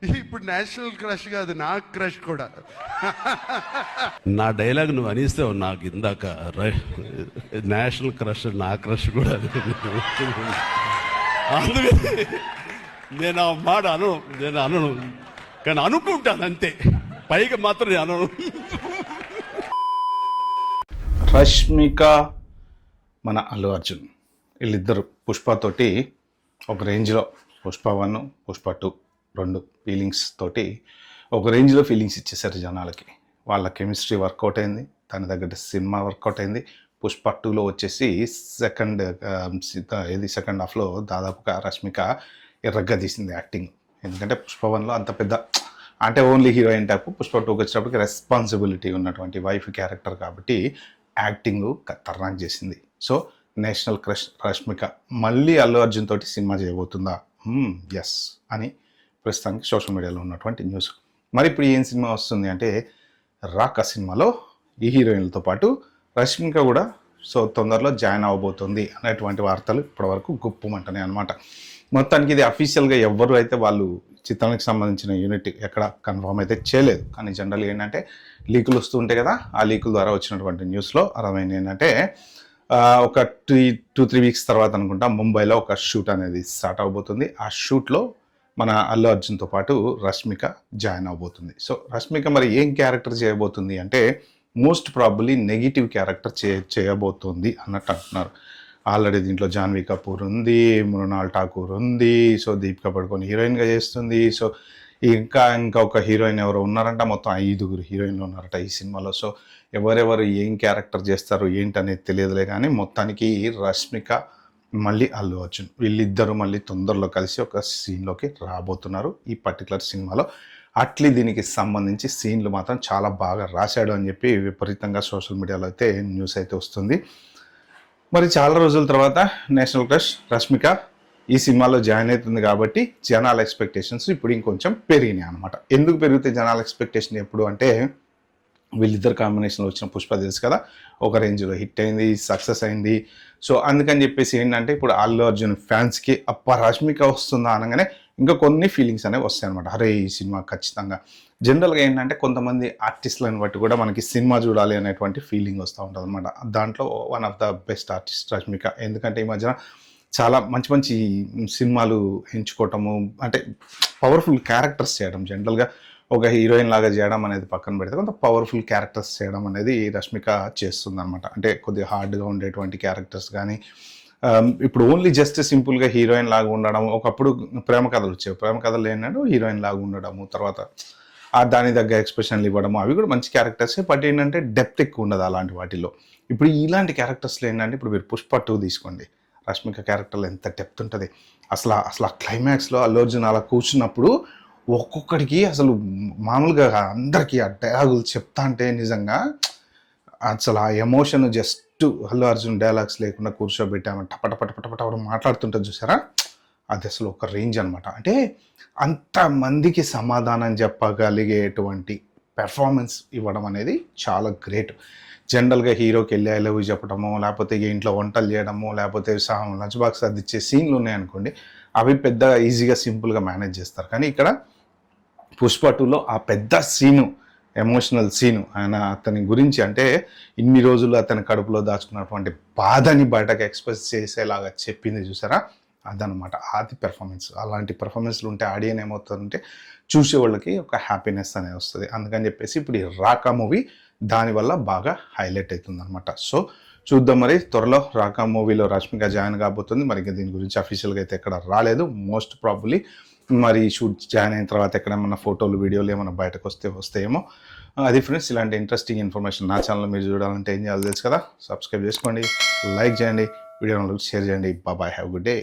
ఇప్పుడు national crush కాదు, నా క్రష్ కూడా. నా డైలాగ్ నువ్వు అనిస్తావు నాకు ఇందాక, నేషనల్ క్రష్ నా క్రష్ కూడా. అందుకని నేను ఆ మాట అనను, కానీ అనుకుంటాను అంతే, పైగా మాత్రం నేను అనను. రష్మిక, మన అల్లు అర్జున్ వీళ్ళిద్దరు పుష్పతోటి ఒక రేంజ్లో, పుష్ప 1, పుష్ప 2 2 ఫీలింగ్స్ తోటి ఒక రేంజ్లో ఫీలింగ్స్ ఇచ్చేసారు జనాలకి. వాళ్ళ కెమిస్ట్రీ వర్కౌట్ అయింది, దాని తగ్గట్టు సినిమా వర్కౌట్ అయింది. పుష్ప 2లో వచ్చేసి సెకండ్ హాఫ్లో దాదాపుగా రష్మిక ఎర్రగా తీసింది యాక్టింగ్. ఎందుకంటే పుష్ప 1లో అంత పెద్ద అంటే ఓన్లీ హీరోయిన్ టైప్, పుష్ప 2కి వచ్చేటప్పటికి రెస్పాన్సిబిలిటీ ఉన్నటువంటి వైఫ్ క్యారెక్టర్ కాబట్టి యాక్టింగ్ ఖతర్నాక్ చేసింది. సో నేషనల్ క్రష్ రష్మిక మళ్ళీ అల్లు అర్జున్ తోటి సినిమా చేయబోతుందా? ఎస్ అని ప్రస్తుతానికి సోషల్ మీడియాలో ఉన్నటువంటి న్యూస్. మరి ఇప్పుడు ఏం సినిమా వస్తుంది అంటే, రాక సినిమాలో ఈ హీరోయిన్లతో పాటు రష్మిక కూడా సో తొందరలో జాయిన్ అవ్వబోతుంది అనేటువంటి వార్తలు ఇప్పటివరకు గుప్పమంటున్నాయి అనమాట. మొత్తానికి ఇది అఫీషియల్గా ఎవ్వరు అయితే వాళ్ళు చిత్రానికి సంబంధించిన యూనిట్ ఎక్కడ కన్ఫర్మ్ అయితే చేయలేదు. కానీ జనరల్ ఏంటంటే లీకులు వస్తూ ఉంటాయి కదా, ఆ లీకుల ద్వారా వచ్చినటువంటి న్యూస్లో అర్థమైంది ఏంటంటే ఒక 2-3 వీక్స్ తర్వాత అనుకుంటా ముంబైలో ఒక షూట్ అనేది స్టార్ట్ అవబోతుంది. ఆ షూట్లో మన అల్లు అర్జున్తో పాటు రష్మిక జాయిన్ అవబోతుంది. సో రష్మిక మరి ఏం క్యారెక్టర్ చేయబోతుంది అంటే, మోస్ట్ ప్రాబబ్లీ నెగిటివ్ క్యారెక్టర్ చేయబోతుంది అన్నట్టు అంటున్నారు. ఆల్రెడీ దీంట్లో జాన్వీ కపూర్ ఉంది, మృణాల్ ఠాకూర్ ఉంది, సో దీపికా పడుకొని హీరోయిన్గా చేస్తుంది. సో ఇంకా ఒక హీరోయిన్ ఎవరో ఉన్నారంట, మొత్తం 5 హీరోయిన్లు ఉన్నారట ఈ సినిమాలో. సో ఎవరెవరు ఏం క్యారెక్టర్ చేస్తారు ఏంటనేది తెలియదులే, కానీ మొత్తానికి రష్మిక మళ్ళీ అల్లు అర్జున్ వీళ్ళిద్దరూ మళ్ళీ తొందరలో కలిసి ఒక సీన్లోకి రాబోతున్నారు ఈ పర్టికులర్ సినిమాలో. అట్లీ దీనికి సంబంధించి సీన్లు మాత్రం చాలా బాగా రాశాడు అని చెప్పి విపరీతంగా సోషల్ మీడియాలో అయితే న్యూస్ అయితే వస్తుంది. మరి చాలా రోజుల తర్వాత నేషనల్ క్రష్ రష్మిక ఈ సినిమాలో జాయిన్ అవుతుంది కాబట్టి జనాల ఎక్స్పెక్టేషన్స్ ఇప్పుడు ఇంకొంచెం పెరిగినాయి అనమాట. ఎందుకు పెరుగుతాయి జనాల ఎక్స్పెక్టేషన్ ఎప్పుడు అంటే, వీళ్ళిద్దరు కాంబినేషన్లో వచ్చిన పుష్ప తెలుసు కదా, ఒక రేంజ్లో హిట్ అయింది, సక్సెస్ అయింది. సో అందుకని చెప్పేసి ఏంటంటే ఇప్పుడు అల్లు అర్జున్ ఫ్యాన్స్కి రష్మిక వస్తుందా అనగానే ఇంకా కొన్ని ఫీలింగ్స్ అనేవి వస్తాయి అనమాట. అరే ఈ సినిమా ఖచ్చితంగా. జనరల్గా ఏంటంటే కొంతమంది ఆర్టిస్టులను బట్టి కూడా మనకి సినిమా చూడాలి అనేటువంటి ఫీలింగ్ వస్తూ ఉంటుంది అనమాట. దాంట్లో one of the best artist Rashmika. ఎందుకంటే ఈ మధ్యన చాలా మంచి మంచి సినిమాలు ఎంచుకోవటము, అంటే పవర్ఫుల్ క్యారెక్టర్స్ చేయడం, జనరల్గా ఒక హీరోయిన్ లాగా చేయడం అనేది పక్కన పెడితే కొంత పవర్ఫుల్ క్యారెక్టర్స్ చేయడం అనేది రష్మిక చేస్తుంది అనమాట. అంటే కొద్దిగా హార్డ్గా ఉండేటువంటి క్యారెక్టర్స్ కానీ, ఇప్పుడు ఓన్లీ జస్ట్ సింపుల్గా హీరోయిన్ లాగా ఉండడం. ఒకప్పుడు ప్రేమ కథలు వచ్చాయి, ప్రేమ కథలు ఏంటంటే హీరోయిన్ లాగా ఉండడము, తర్వాత దాని దగ్గర ఎక్స్ప్రెషన్లు ఇవ్వడము, అవి కూడా మంచి క్యారెక్టర్సే. బట్ ఏంటంటే డెప్త్ ఎక్కువ ఉండదు అలాంటి వాటిల్లో. ఇప్పుడు ఇలాంటి క్యారెక్టర్స్లో ఏంటంటే, ఇప్పుడు మీరు పుష్ప 2 తీసుకోండి, రష్మిక క్యారెక్టర్లో ఎంత డెప్త్ ఉంటుంది. అసలు ఆ క్లైమాక్స్లో అల్లు అర్జున్ అలా కూర్చున్నప్పుడు ఒక్కొక్కడికి అసలు మామూలుగా అందరికీ ఆ డైలాగులు చెప్తా అంటే నిజంగా అసలు ఆ emotion just Allu Arjun dialogues లేకుండా కూర్చోబెట్టామని టపటపటపటపట మాట్లాడుతుంటుంది చూసారా, అది అసలు ఒక రేంజ్ అనమాట. అంటే అంతమందికి సమాధానం చెప్పగలిగేటువంటి పెర్ఫార్మెన్స్ ఇవ్వడం అనేది చాలా గ్రేట్. జనరల్గా హీరోకి వెళ్ళి ఐ లవ్ యూ చెప్పడము, లేకపోతే ఇంట్లో వంటలు చేయడము, లేకపోతే లంచ్ బాక్స్ అందించే సీన్లు ఉన్నాయనుకోండి, అవి పెద్ద ఈజీగా సింపుల్గా మేనేజ్ చేస్తారు. కానీ ఇక్కడ పుష్ప 2లో ఆ పెద్ద సీను, ఎమోషనల్ సీను, అతని గురించి అంటే ఇన్ని రోజులు అతని కడుపులో దాచుకున్నటువంటి బాధని బయటకు ఎక్స్ప్రెస్ చేసేలాగా చెప్పింది చూసారా, అదనమాట అది పెర్ఫార్మెన్స్. అలాంటి పెర్ఫార్మెన్స్లు ఉంటే ఆడియన్ ఏమవుతుందంటే చూసేవాళ్ళకి ఒక హ్యాపీనెస్ అనేది వస్తుంది. అందుకని చెప్పేసి ఇప్పుడు ఈ రాకా మూవీ దానివల్ల బాగా హైలైట్ అవుతుంది అనమాట. సో చూద్దాం, మరి త్వరలో రాకా మూవీలో రష్మిక జాయిన్ కాబోతుంది. మరి దీని గురించి అఫీషియల్గా అయితే ఎక్కడ రాలేదు. మోస్ట్ ప్రాబబ్లీ మరి షూట్ జాయిన్ అయిన తర్వాత ఎక్కడేమన్నా ఫోటోలు వీడియోలు ఏమైనా బయటకు వస్తాయేమో. అది ఫ్రెండ్స్, ఇలాంటి ఇంట్రెస్టింగ్ ఇన్ఫర్మేషన్ నా ఛానల్ మీరు చూడాలంటే ఏం చేయాలో తెలుసు కదా, సబ్స్క్రైబ్ చేసుకోండి, లైక్ చేయండి, వీడియోని షేర్ చేయండి. Bye, have good day.